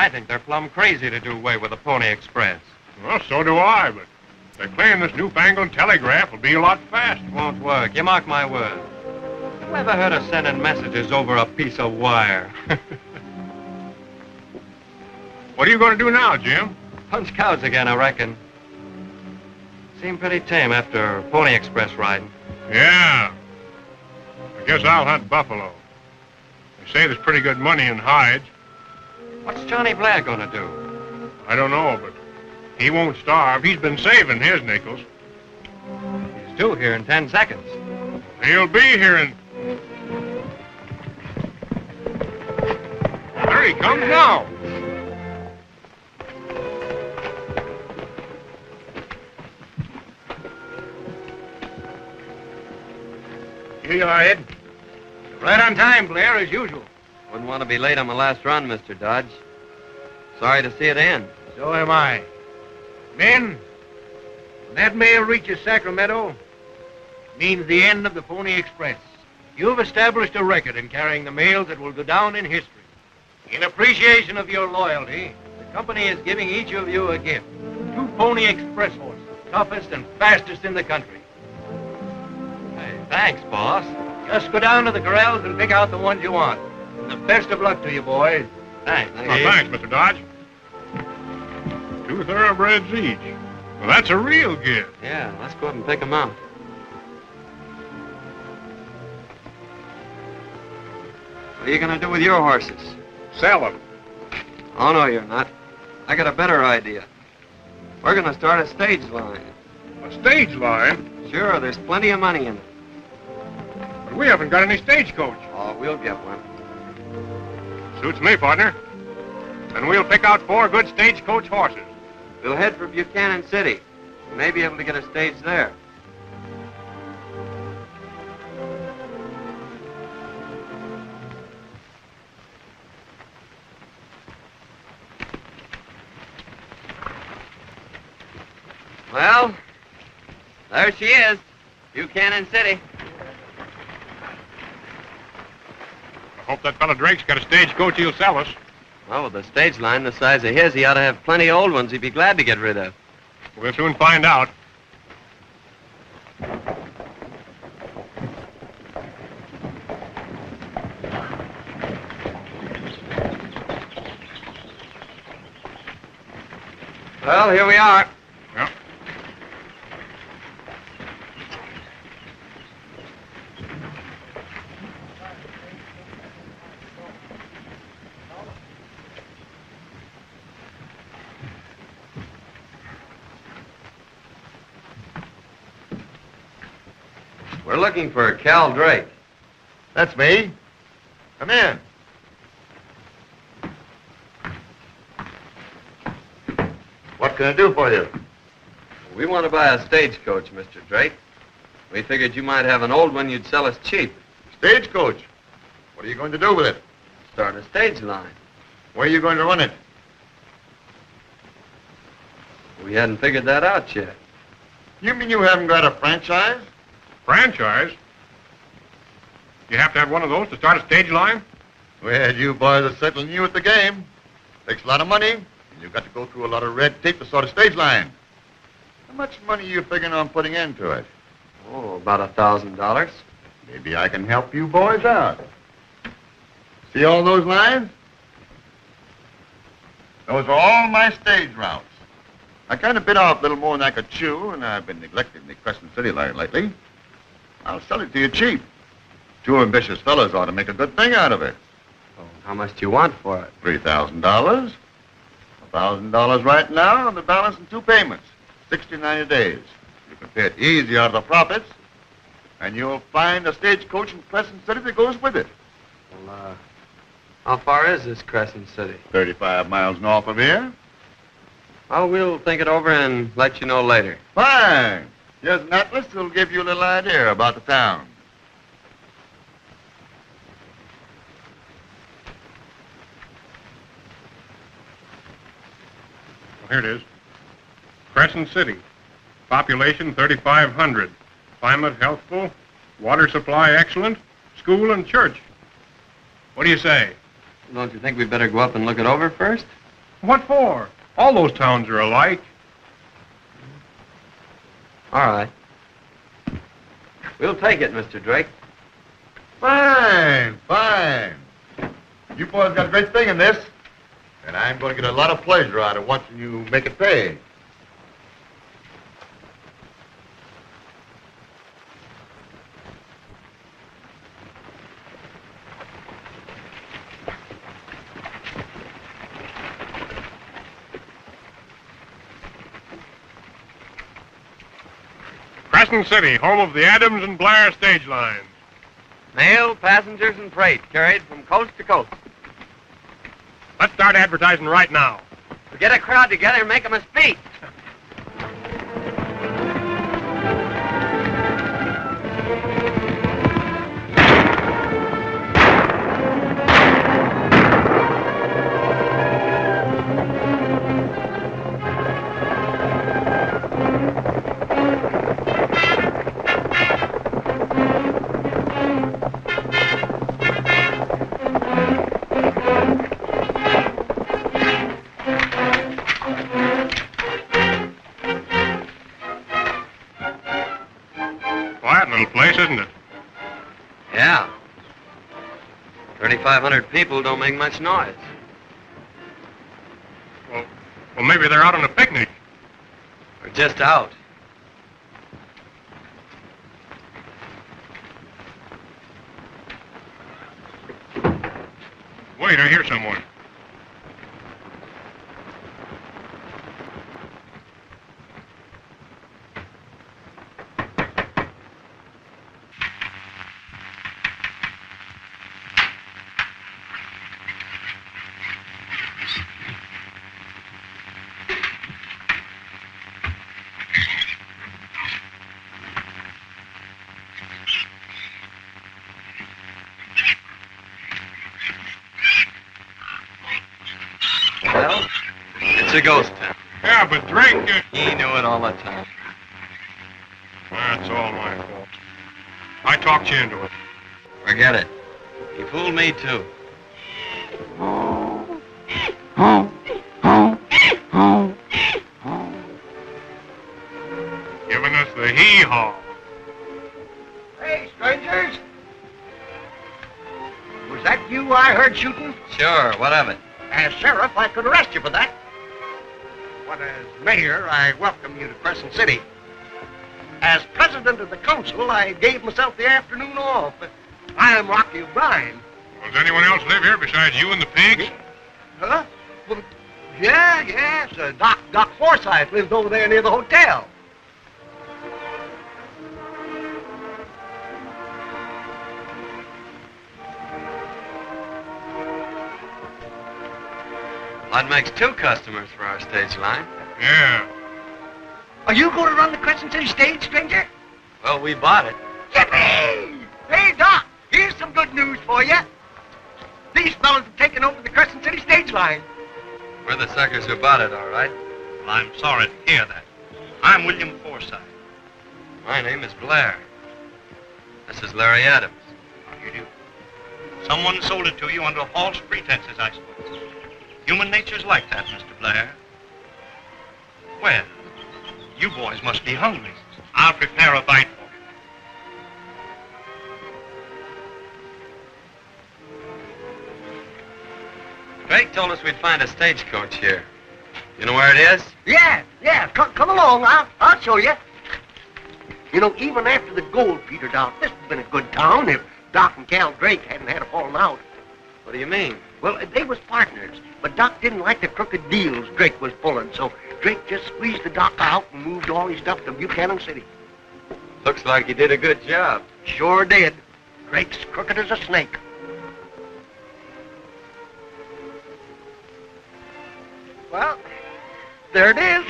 I think they're plumb crazy to do away with the Pony Express. Well, so do I, but they claim this newfangled telegraph will be a lot faster. Won't work. You mark my word. Who ever heard of sending messages over a piece of wire? What are you going to do now, Jim? Punch cows again, I reckon. Seem pretty tame after Pony Express riding. Yeah. I guess I'll hunt buffalo. They say there's pretty good money in hides. What's Johnny Blair gonna do? I don't know, but he won't starve. He's been saving his nickels. He's due here in 10 seconds. He'll be here in... There he comes now. Here you are, Ed. Right on time, Blair, as usual. Wouldn't want to be late on my last run, Mr. Dodge. Sorry to see it end. So am I. Men, when that mail reaches Sacramento, it means the end of the Pony Express. You've established a record in carrying the mails that will go down in history. In appreciation of your loyalty, the company is giving each of you a gift. 2 Pony Express horses, toughest and fastest in the country. Hey, thanks, boss. Just go down to the corrals and pick out the ones you want. And the best of luck to you, boys. Thanks. Thanks, Mr. Dodge. 2 thoroughbreds each. Well, that's a real gift. Yeah, let's go up and pick them out. What are you going to do with your horses? Sell them. Oh, no, you're not. I got a better idea. We're going to start a stage line. A stage line? Sure, there's plenty of money in it. But we haven't got any stagecoach. Oh, we'll get one. Suits me, partner. And we'll pick out 4 good stagecoach horses. We'll head for Buchanan City. We may be able to get a stage there. Well, there she is, Buchanan City. I hope that fella Drake's got a stagecoach he'll sell us. Well, with a stage line the size of his, he ought to have plenty of old ones he'd be glad to get rid of. We'll soon find out. Well, here we are. Yeah. We're looking for Cal Drake. That's me. Come in. What can I do for you? We want to buy a stagecoach, Mr. Drake. We figured you might have an old one you'd sell us cheap. Stagecoach. What are you going to do with it? Start a stage line. Where are you going to run it? We hadn't figured that out yet. You mean you haven't got a franchise? Franchise? You have to have one of those to start a stage line? Well, you boys are certainly new at the game. Takes a lot of money, and you've got to go through a lot of red tape to start a stage line. How much money are you figuring on putting into it? Oh, about $1,000. Maybe I can help you boys out. See all those lines? Those are all my stage routes. I kind of bit off a little more than I could chew, and I've been neglecting the Crescent City line lately. I'll sell it to you cheap. 2 ambitious fellas ought to make a good thing out of it. Oh, how much do you want for it? $3,000. $1,000 right now, and the balance in 2 payments. 60, 90 days. You can pay it easy out of the profits, and you'll find a stagecoach in Crescent City that goes with it. Well, how far is this Crescent City? 35 miles north of here. Well, we'll think it over and let you know later. Fine. Here's an atlas that'll give you a little idea about the town. Here it is. Crescent City. Population 3,500. Climate healthful. Water supply excellent. School and church. What do you say? Don't you think we'd better go up and look it over first? What for? All those towns are alike. All right. We'll take it, Mr. Drake. Fine, fine. You boys got a great thing in this, and I'm going to get a lot of pleasure out of watching you make it pay. Crescent City, home of the Adams and Blair stage lines. Mail, passengers, and freight carried from coast to coast. Let's start advertising right now. We get a crowd together and make them a speech. Quiet little place, isn't it? Yeah. 3,500 people don't make much noise. Well, maybe they're out on a picnic. We're just out. Wait, I hear someone. Well, it's a ghost town. Yeah, but Drake... He knew it all the time. That's all my fault. I talked you into it. Forget it. He fooled me, too. Giving us the hee-haw. Hey, strangers. Was that you I heard shooting? Sure, what of it? As sheriff, I could arrest you for that. But as mayor, I welcome you to Crescent City. As president of the council, I gave myself the afternoon off. I am Rocky O'Brien. Does anyone else live here besides you and the pigs? Huh? Well, yes. Doc Forsythe lives over there near the hotel. That makes 2 customers for our stage line. Yeah. Are you going to run the Crescent City stage, stranger? Well, we bought it. Yippee! Hey, Doc, here's some good news for you. These fellas have taken over the Crescent City stage line. We're the suckers who bought it, all right. Well, I'm sorry to hear that. I'm William Forsythe. My name is Blair. This is Larry Adams. How do you do? Someone sold it to you under false pretenses, I suppose. Human nature's like that, Mr. Blair. Well, you boys must be hungry. I'll prepare a bite for you. Drake told us we'd find a stagecoach here. You know where it is? Yeah. Come along. I'll show you. You know, even after the gold petered out, this has been a good town if Doc and Cal Drake hadn't had a falling out. What do you mean? Well, they was partners, but Doc didn't like the crooked deals Drake was pulling, so Drake just squeezed the Doc out and moved all his stuff to Buchanan City. Looks like he did a good job. Sure did. Drake's crooked as a snake. Well, there it is.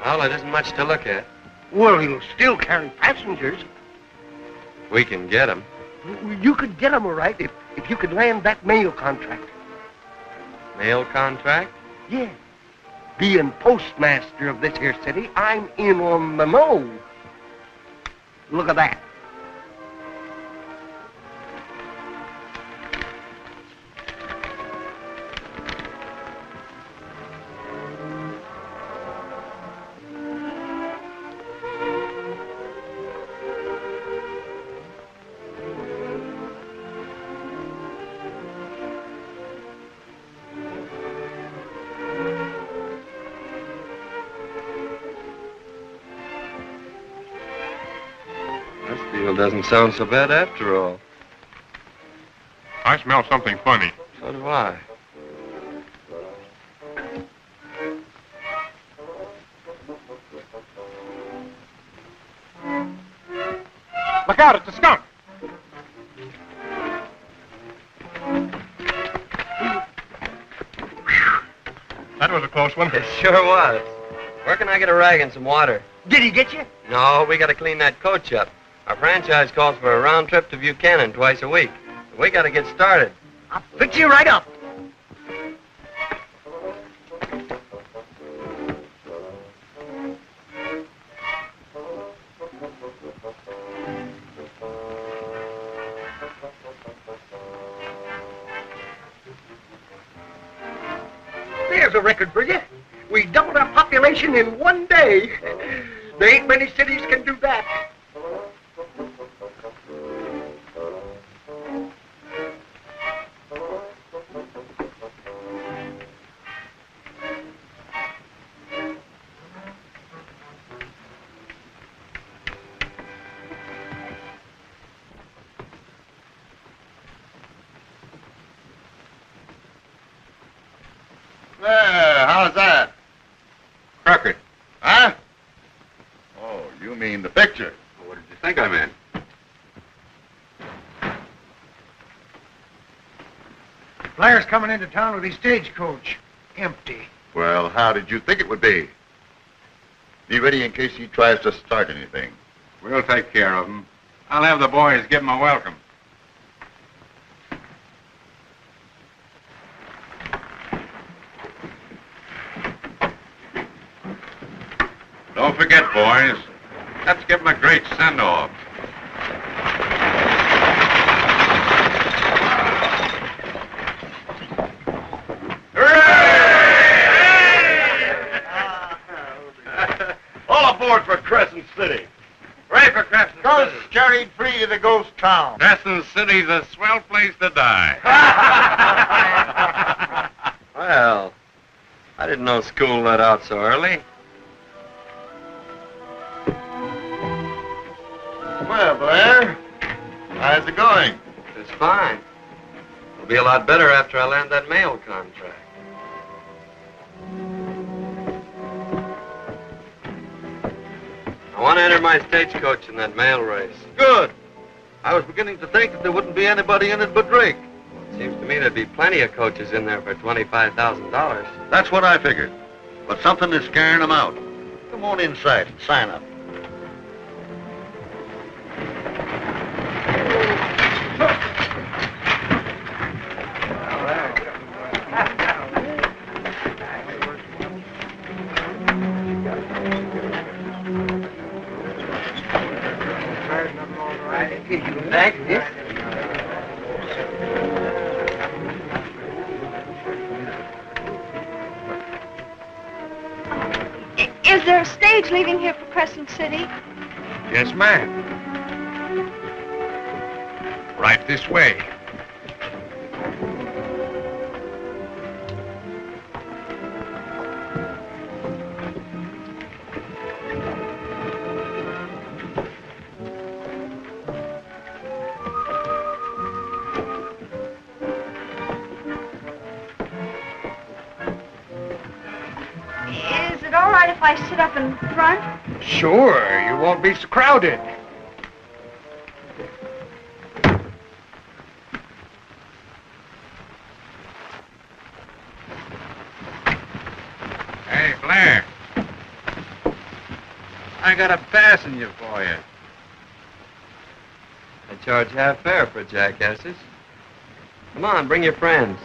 Well, it isn't much to look at. Well, he'll still carry passengers. We can get them. You could get 'em all right if you could land that mail contract. Mail contract? Yeah. Being postmaster of this here city, I'm in on the know. Look at that. This deal doesn't sound so bad after all. I smell something funny. So do I. Look out, it's a skunk. That was a close one. It sure was. Where can I get a rag and some water? Did he get you? No, we got to clean that coach up. Our franchise calls for a round trip to Buchanan twice a week. We got to get started. I'll fix you right up. There's a record for you. We doubled our population in one day. There ain't many cities can do that. There, how's that? Crooked. Huh? Oh, you mean the picture. What did you think I meant? Blair's coming into town with his stagecoach. Empty. Well, how did you think it would be? Be ready in case he tries to start anything. We'll take care of him. I'll have the boys give him a welcome. Don't forget, boys. Let's give him a great send-off. All aboard for Crescent City. Hooray for Crescent Ghost carried free to the ghost town. Crescent City's a swell place to die. Well, I didn't know school let out so early. Well, Blair, how's it going? It's fine. It'll be a lot better after I land that mail contract. I want to enter my stagecoach in that mail race. Good. I was beginning to think that there wouldn't be anybody in it but Drake. Seems to me there'd be plenty of coaches in there for $25,000. That's what I figured. But something is scaring them out. Come on inside and sign up. Is there a stage leaving here for Crescent City? Yes, ma'am. Right this way. Is it all right if I sit up in front? Sure, you won't be so crowded. Hey, Blair. I got a passenger for you. I charge half fare for jackasses. Come on, bring your friends.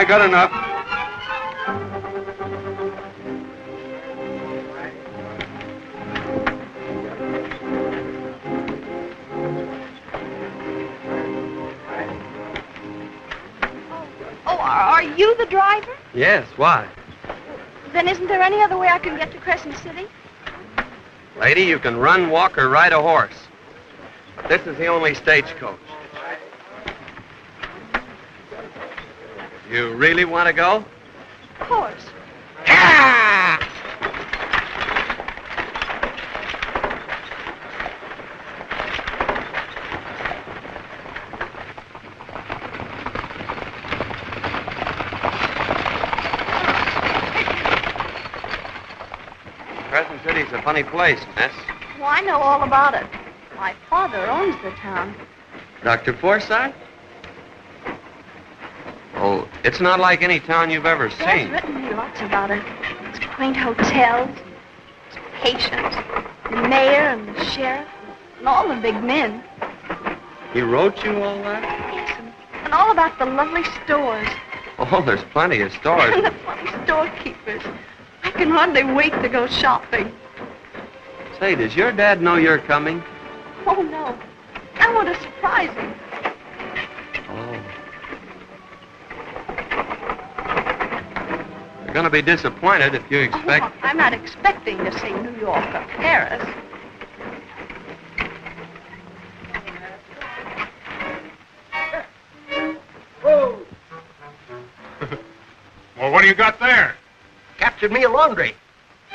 I got enough. Oh, are you the driver? Yes, why? Then isn't there any other way I can get to Crescent City? Lady, you can run, walk, or ride a horse. But this is the only stagecoach. You really want to go? Of course. Crescent City's a funny place, miss. Well, I know all about it. My father owns the town. Dr. Forsythe? Oh, it's not like any town you've ever Dad's seen. written me lots about it. Its quaint hotels, its patients, the mayor and the sheriff, and all the big men. He wrote you all that? Yes, and all about the lovely stores. Oh, there's plenty of stores. And the funny storekeepers. I can hardly wait to go shopping. Say, does your dad know you're coming? Oh, no. I want to surprise him. Oh. You're going to be disappointed if you expect... Oh, I'm not expecting to see New York or Paris. Well, what do you got there? Captured me a laundry.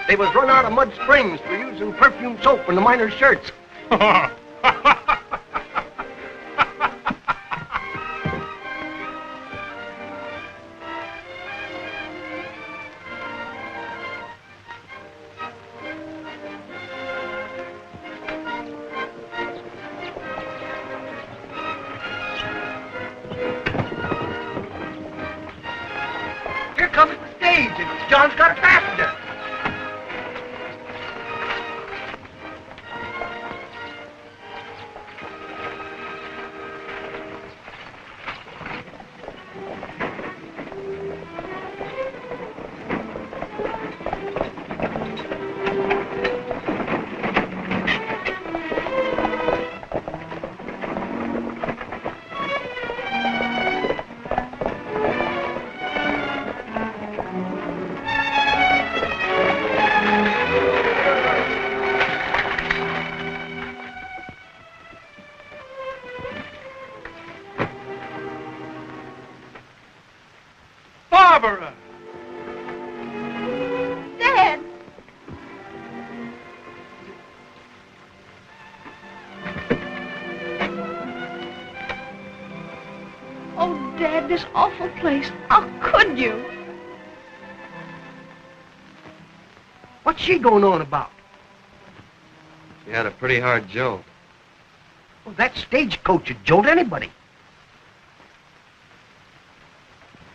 They was run out of Mud Springs for using perfume soap in the miners' shirts. Here comes the stage, and John's got a passenger. Barbara! Dad! Oh, Dad, this awful place. How could you? What's she going on about? You had a pretty hard jolt. Well, that stagecoach would jolt anybody.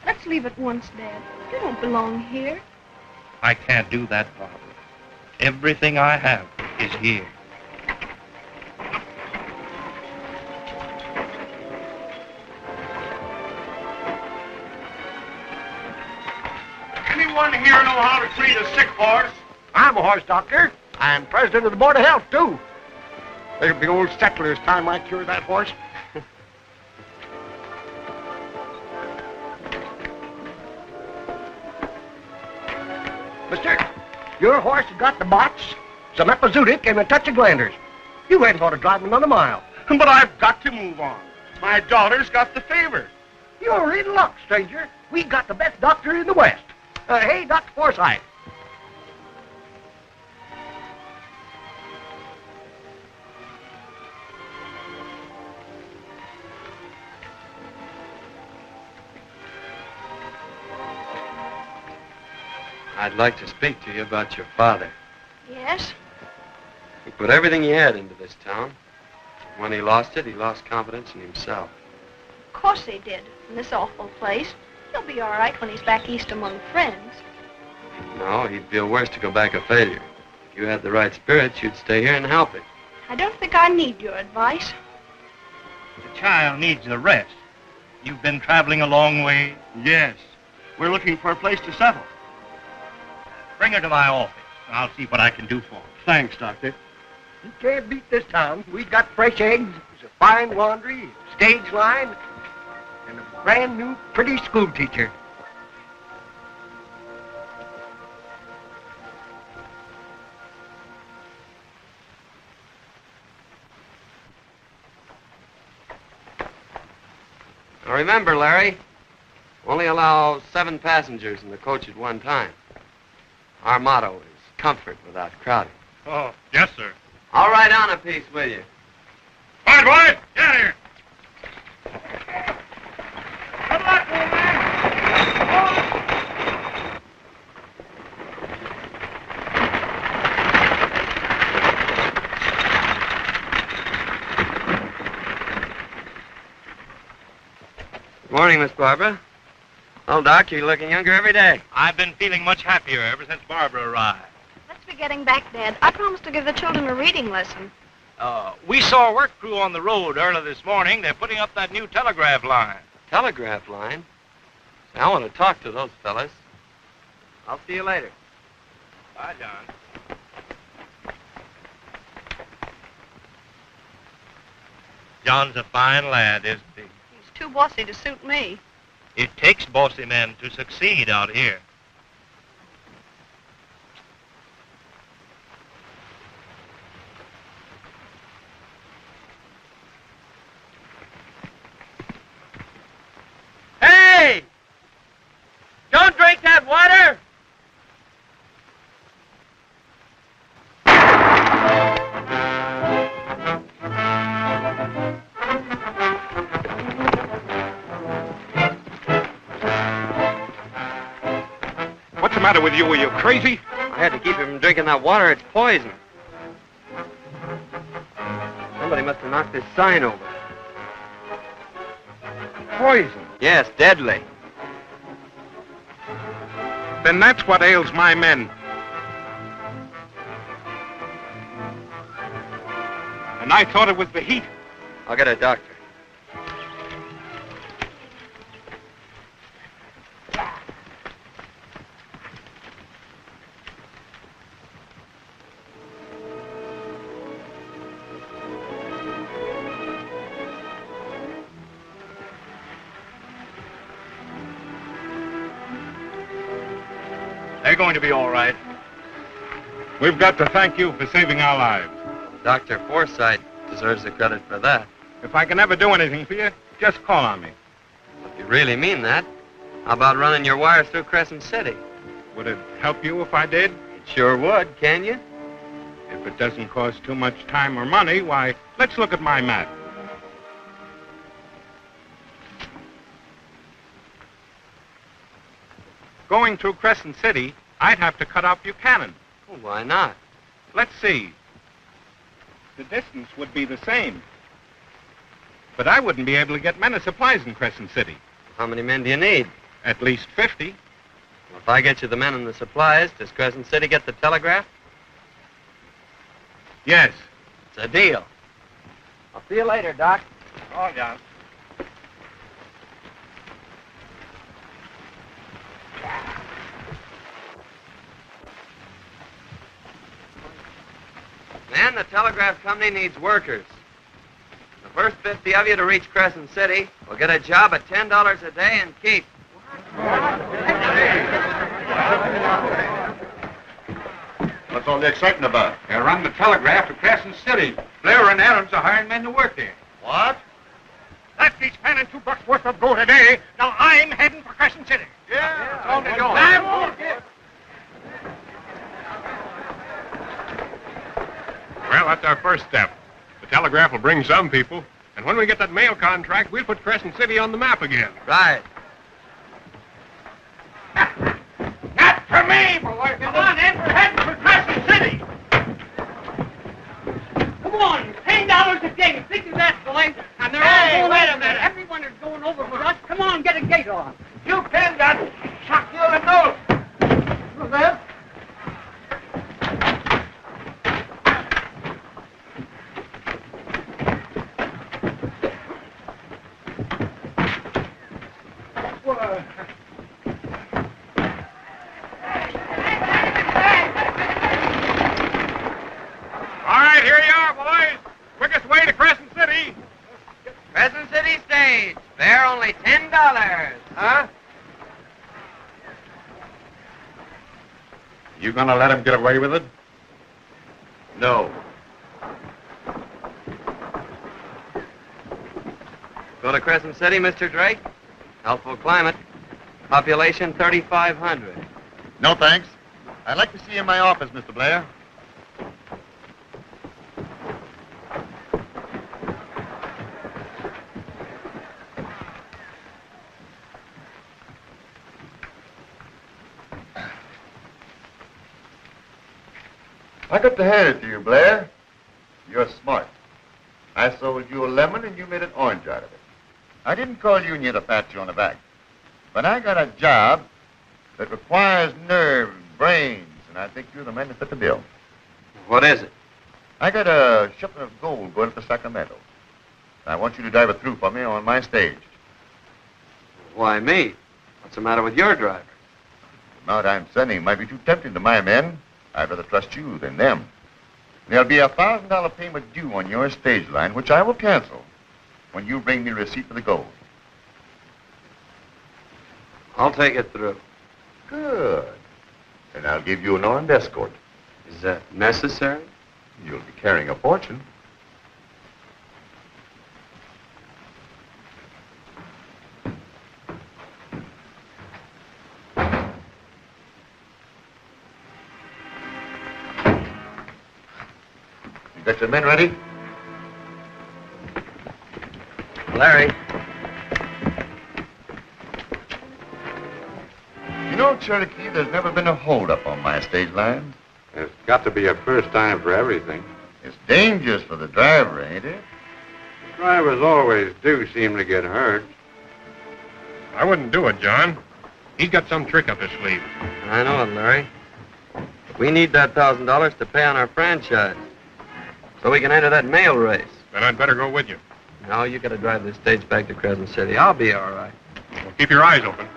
Let's leave at once, Dad. You don't belong here. I can't do that, Barbara. Everything I have is here. Anyone here know how to treat a sick horse? I'm a horse doctor. I'm president of the Board of Health, too. There'll be old settlers time I cure that horse. Mister, your horse has got the bots, some epizootic, and a touch of glanders. You ain't going to drive another mile. But I've got to move on. My daughter's got the fever. You're in luck, stranger. We got the best doctor in the West. Hey, Dr. Forsythe. I'd like to speak to you about your father. Yes? He put everything he had into this town. When he lost it, he lost confidence in himself. Of course he did, in this awful place. He'll be all right when he's back east among friends. No, he'd feel worse to go back a failure. If you had the right spirits, you'd stay here and help him. I don't think I need your advice. The child needs a rest. You've been traveling a long way. Yes. We're looking for a place to settle. Bring her to my office. I'll see what I can do for her. Thanks, Doctor. You can't beat this town. We got fresh eggs, a fine laundry, stage line, and a brand new pretty school teacher. Now remember, Larry, only allow 7 passengers in the coach at one time. Our motto is comfort without crowding. Oh, yes, sir. I'll ride on a piece with you. All right, boys, get out of here. Good luck, old man. Good morning, Miss Barbara. Well, Doc, you're looking younger every day. I've been feeling much happier ever since Barbara arrived. Let's be getting back, Dad. I promised to give the children a reading lesson. We saw a work crew on the road early this morning. They're putting up that new telegraph line. Telegraph line? I want to talk to those fellas. I'll see you later. Bye, John. John's a fine lad, isn't he? He's too bossy to suit me. It takes bossy men to succeed out here. Hey! Don't drink that water! What's the matter with you? Are you crazy? I had to keep him from drinking that water. It's poison. Somebody must have knocked this sign over. Poison. Yes, deadly. Then that's what ails my men. And I thought it was the heat. I'll get a doctor. They're going to be all right. We've got to thank you for saving our lives. Dr. Forsythe deserves the credit for that. If I can ever do anything for you, just call on me. If you really mean that, how about running your wires through Crescent City? Would it help you if I did? It sure would, can you? If it doesn't cost too much time or money, why, let's look at my map. Going through Crescent City, I'd have to cut off Buchanan. Well, why not? Let's see. The distance would be the same. But I wouldn't be able to get men of supplies in Crescent City. How many men do you need? At least 50. Well, if I get you the men and the supplies, does Crescent City get the telegraph? Yes. It's a deal. I'll see you later, Doc. Oh, John. Man, the telegraph company needs workers. The first 50 of you to reach Crescent City will get a job at $10 a day and keep. What's all the excitement about? They run the telegraph to Crescent City. Blair and Adams are hiring men to work there. What? Lefty's spending $2 worth of gold a day. Now I'm heading for Crescent City. Yeah. It's on the door. Well, that's our first step. The telegraph will bring some people. And when we get that mail contract, we'll put Crescent City on the map again. Right. Not for me, boys. Come on, Ed. We're heading for Crescent City. Come on. $10 a day. Think of that, boys. And they're all going over. Minute. Everyone is going over with us. Come on, get a gate on. You can, that. Shock you in the nose. Look there. way to Crescent City. Crescent City stage. Fare only $10. Huh? You gonna let him get away with it? No. Go to Crescent City, Mr. Drake. Healthful climate. Population 3,500. No, thanks. I'd like to see you in my office, Mr. Blair. I got to hand it to you, Blair. You're smart. I sold you a lemon and you made an orange out of it. I didn't call you in here to pat you on the back. But I got a job that requires nerve and brains, and I think you're the man to fit the bill. What is it? I got a shipment of gold going up to Sacramento. I want you to drive it through for me on my stage. Why me? What's the matter with your driver? The amount I'm sending might be too tempting to my men. I'd rather trust you than them. There'll be a $1,000 payment due on your stage line, which I will cancel when you bring me a receipt for the gold. I'll take it through. Good. And I'll give you an armed escort. Is that necessary? You'll be carrying a fortune. You got your men ready? Larry. You know, Cherokee, there's never been a holdup on my stage line. There's got to be a first time for everything. It's dangerous for the driver, ain't it? Drivers always do seem to get hurt. I wouldn't do it, John. He's got some trick up his sleeve. I know it, Larry. We need that $1,000 to pay on our franchise, so we can enter that mail race. Then I'd better go with you. No, you gotta drive this stage back to Crescent City. I'll be all right. Well, keep your eyes open.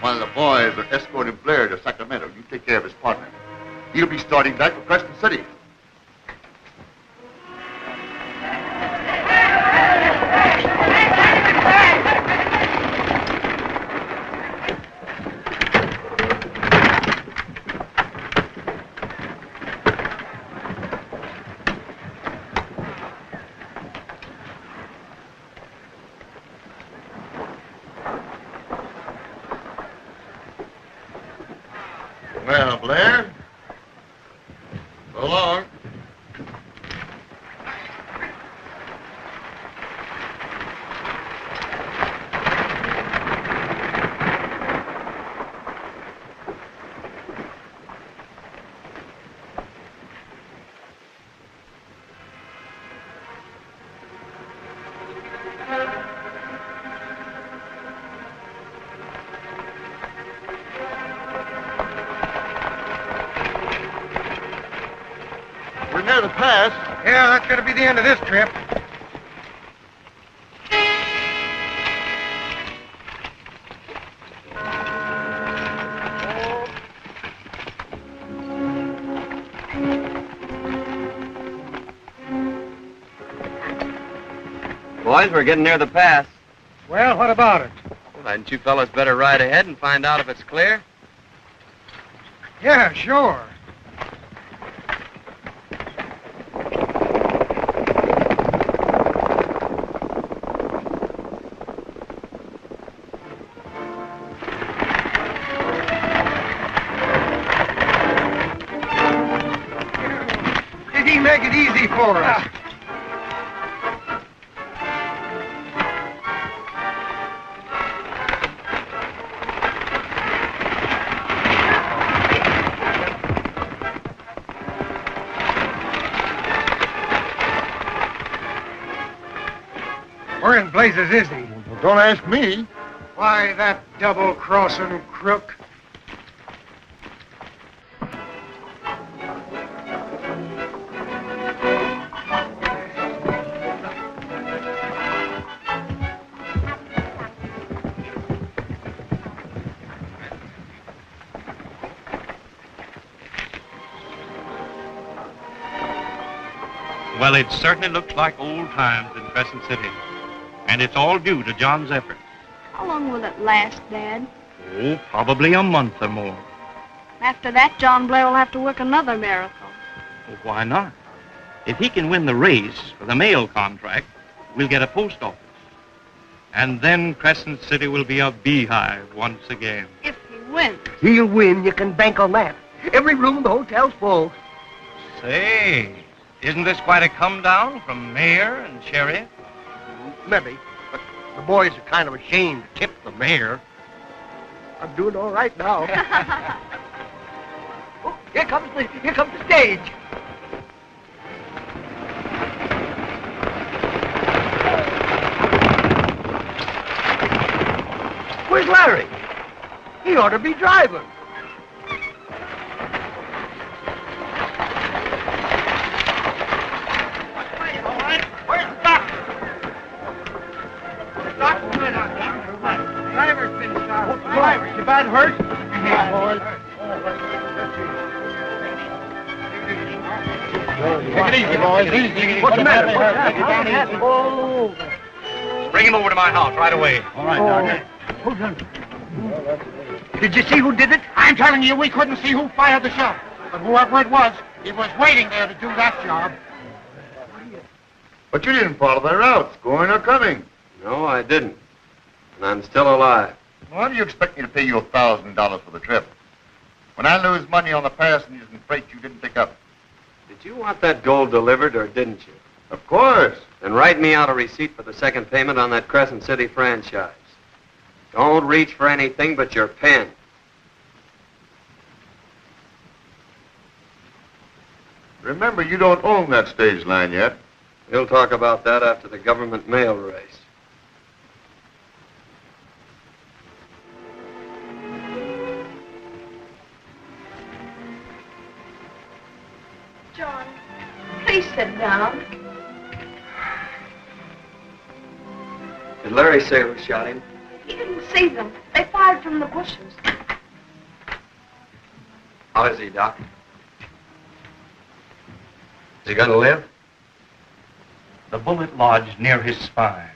While the boys are escorting Blair to Sacramento, you take care of his partner. He'll be starting back for Crescent City. Well, Blair, so long. We're near the pass. Yeah, that's gonna be the end of this trip. Boys, we're getting near the pass. Well, what about it? Well, hadn't you fellas better ride ahead and find out if it's clear? Yeah, sure. Did he make it easy for us? Where in blazes is he? Well, don't ask me. Why, that double-crossing crook. Well, it certainly looks like old times in Crescent City. And it's all due to John's efforts. How long will it last, Dad? Oh, probably a month or more. After that, John Blair will have to work another miracle. Well, why not? If he can win the race for the mail contract, we'll get a post office. And then Crescent City will be a beehive once again. If he wins. He'll win. You can bank on that. Every room in the hotel's full. Say, isn't this quite a come down from mayor and sheriff? Maybe. But the boys are kind of ashamed to tip the mayor. I'm doing all right now. Oh, here comes the stage. Where's Larry? He ought to be driving. Where's the doctor? The doctor's been out. The driver's been shot. What driver? You bad hurt? Yeah, boys. Take it easy, boys. Easy. What's the matter? Oh. Bring him over to my house right away. All right, Doctor. Did you see who did it? I'm telling you, we couldn't see who fired the shot. But whoever it was, he was waiting there to do that job. But you didn't follow their routes, going or coming. No, I didn't. And I'm still alive. Why do you expect me to pay you $1,000 for the trip? When I lose money on the passengers and freight you didn't pick up. Did you want that gold delivered or didn't you? Of course. Then write me out a receipt for the second payment on that Crescent City franchise. Don't reach for anything but your pen. Remember, you don't own that stage line yet. We'll talk about that after the government mail race. John, please sit down. Did Larry say who shot him? He didn't see them. They fired from the bushes. How is he, Doc? Is he gonna live? The bullet lodged near his spine.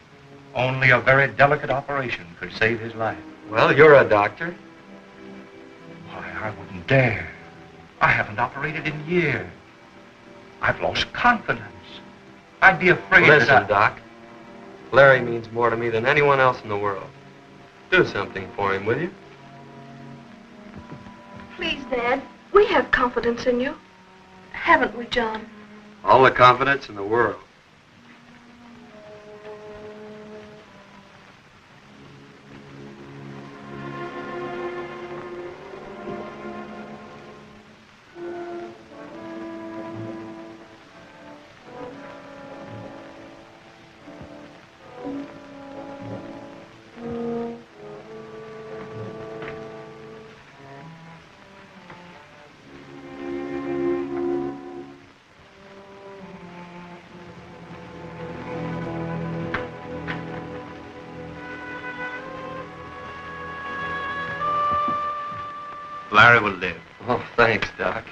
Only a very delicate operation could save his life. Well, you're a doctor. Why, I wouldn't dare. I haven't operated in years. I've lost confidence. I'd be afraid Listen, Doc. Larry means more to me than anyone else in the world. Do something for him, will you? Please, Dad. We have confidence in you. Haven't we, John? All the confidence in the world. Larry will live. Oh, thanks, Doc.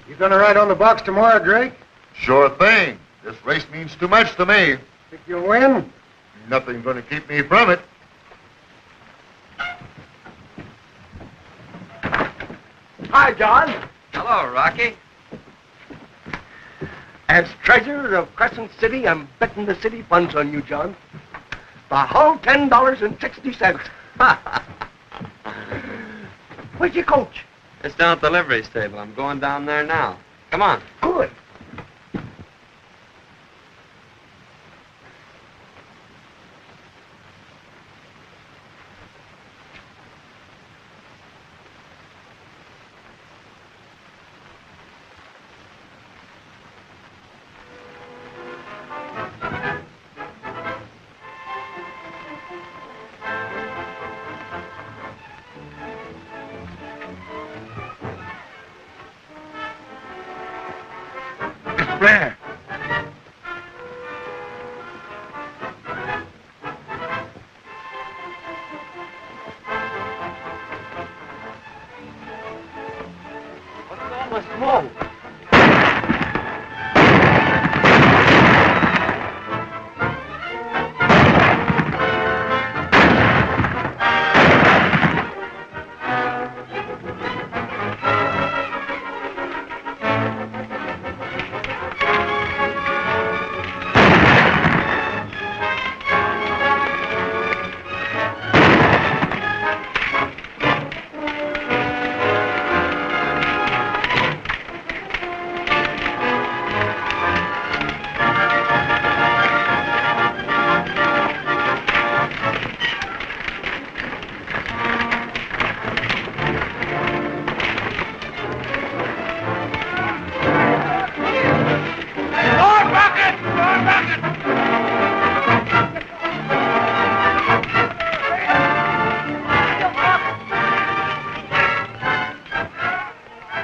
You gonna ride on the box tomorrow, Drake? Sure thing. This race means too much to me. Think you'll win? Nothing's going to keep me from it. Hi, John. Hello, Rocky. As treasurer of Crescent City, I'm betting the city funds on you, John. The whole $10.60. Where's your coach? It's down at the livery stable. I'm going down there now. Come on. Good. Blair. What's all the smoke?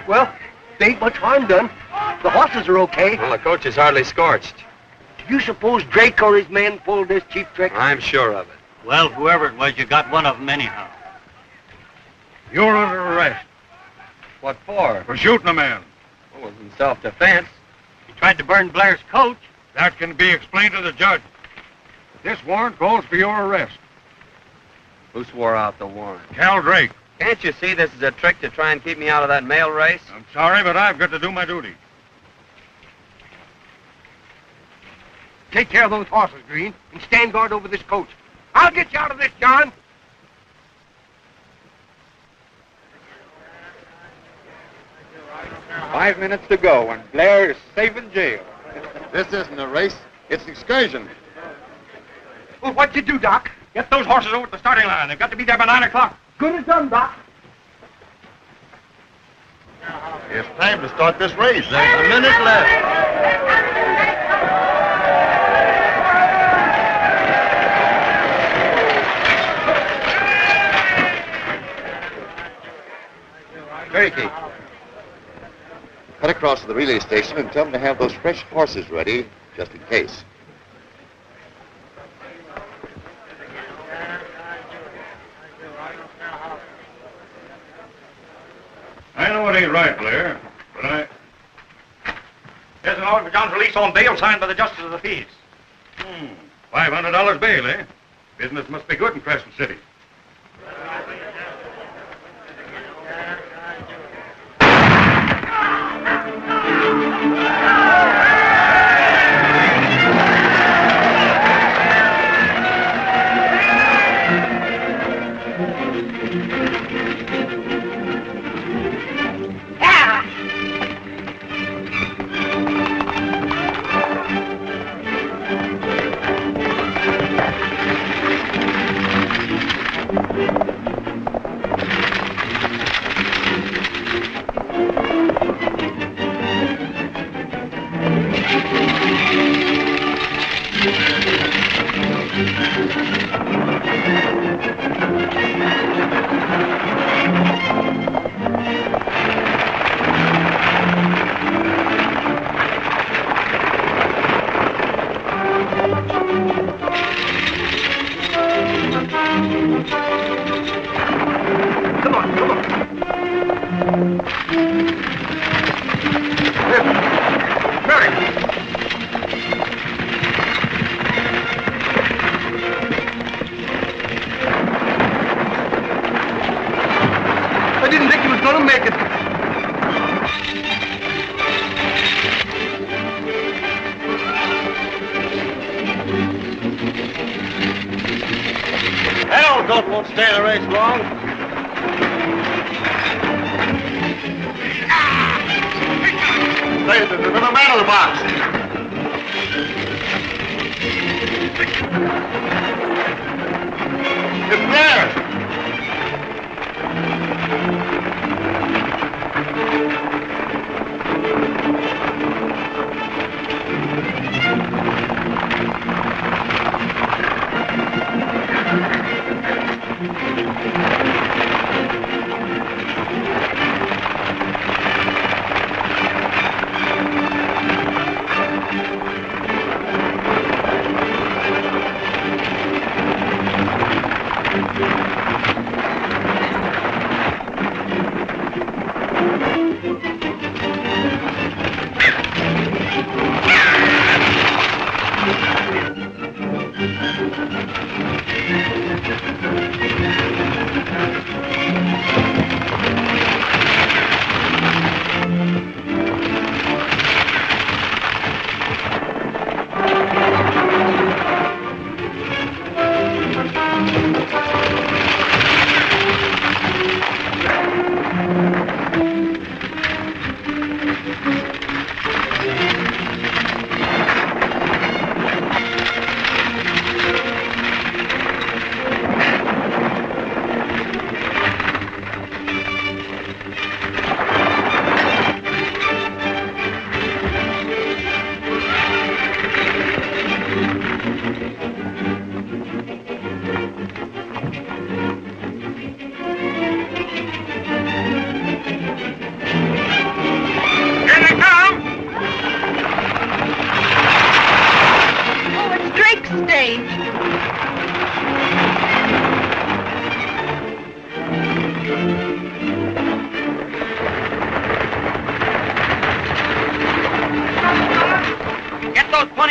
Well, there ain't much harm done. The horses are okay. Well, the coach is hardly scorched. Do you suppose Drake or his men pulled this cheap trick? I'm sure of it. Well, whoever it was, you got one of them anyhow. You're under arrest What for? for shooting a man. Well, it was in self-defense. He tried to burn Blair's coach. That can be explained to the judge. This warrant calls for your arrest. Who swore out the warrant? Cal Drake. Can't you see this is a trick to try and keep me out of that mail race? I'm sorry, but I've got to do my duty. Take care of those horses, Green, and stand guard over this coach. I'll get you out of this, John. Five minutes to go, and Blair is safe in jail. This isn't a race. It's an excursion. Well, what'd you do, Doc? Get those horses over to the starting line. They've got to be there by 9 o'clock. Good as done, Doc. It's time to start this race. There's a minute left. Turkey. Cut across to the relay station and tell them to have those fresh horses ready, just in case. I know it ain't right, Blair, but Here's an order for John's release on bail signed by the Justice of the Peace. $500 bail, eh? Business must be good in Crescent City. I didn't think he was gonna make it. Hell, Goat won't stay in the race long. There's a man in the box. It's Blair.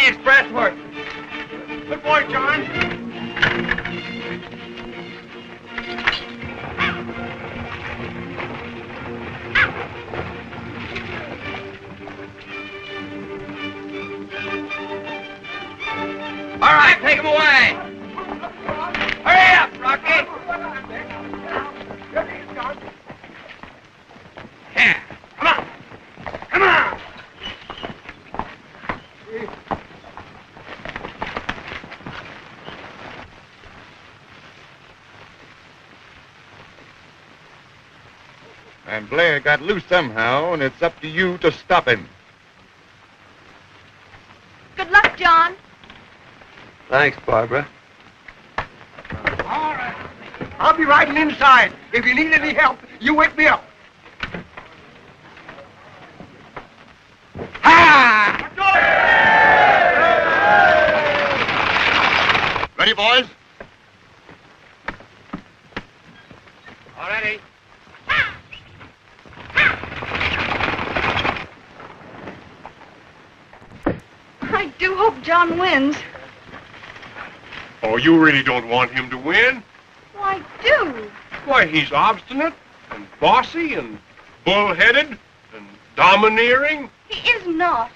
Express work. Good boy, John. All right, take him away. Hurry up, Rocky. Yeah, come on. Come on. And Blair got loose somehow, and it's up to you to stop him. Good luck, John. Thanks, Barbara. All right. I'll be riding inside. If you need any help, you wake me up. Ready, boys? All ready. I do hope John wins. Oh, you really don't want him to win? Well, I do. Why, he's obstinate and bossy and bull-headed and domineering. He is not.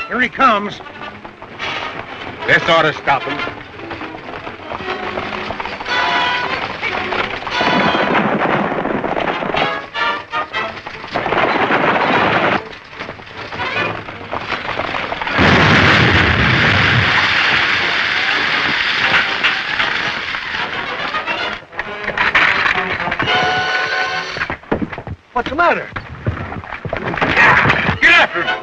Here he comes. This ought to stop him. What's the matter? Get after him!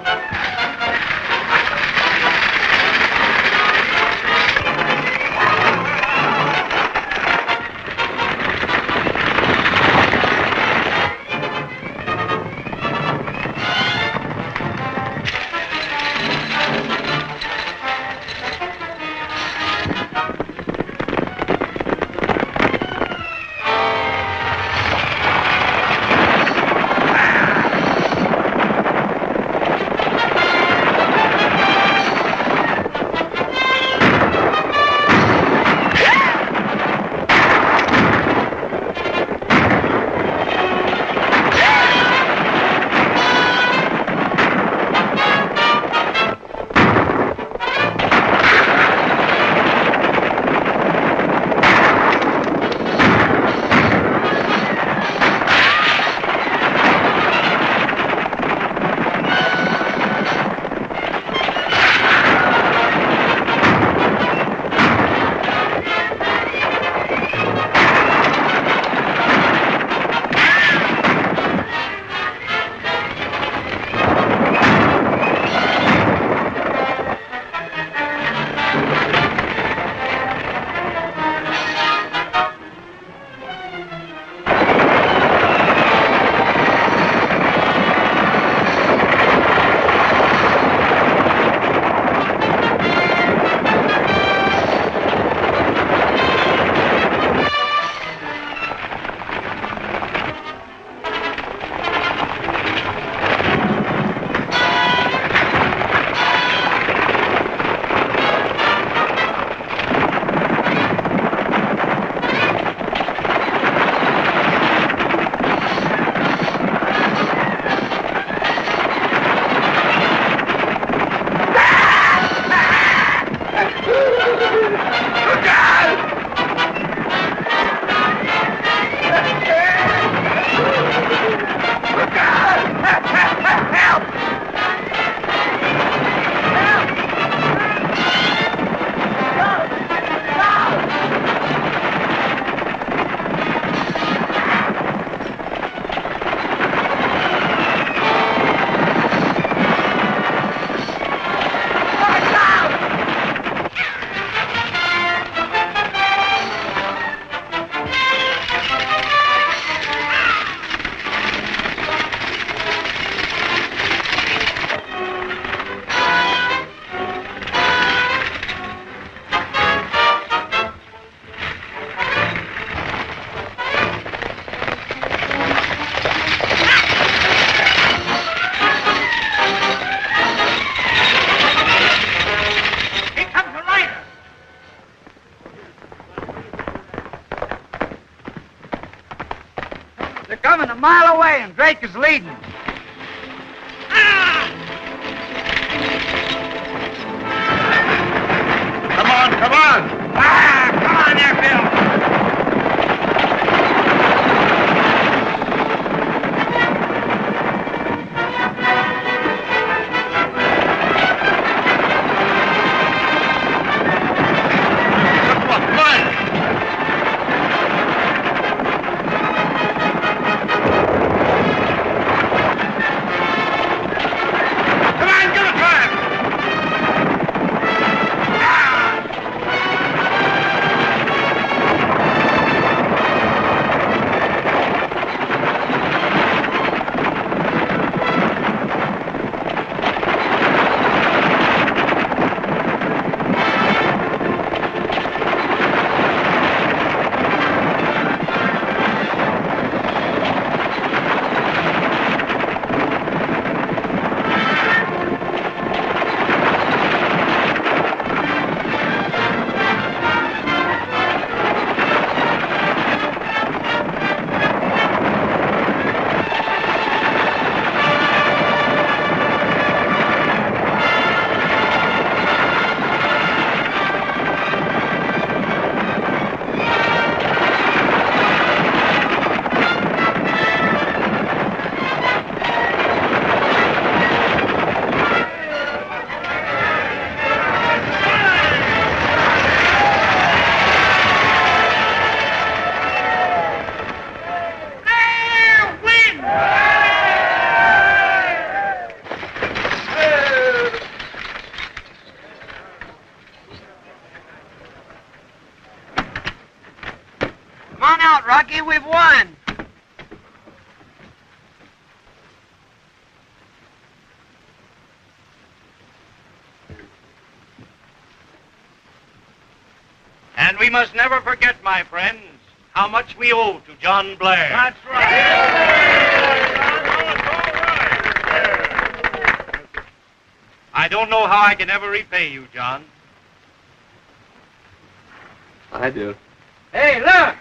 They're coming a mile away, and Drake is leading. Come on, come on! Come on there, Bill. Come on out, Rocky. We've won. And we must never forget, my friends, how much we owe to John Blair. That's right. I don't know how I can ever repay you, John. I do. Hey, look!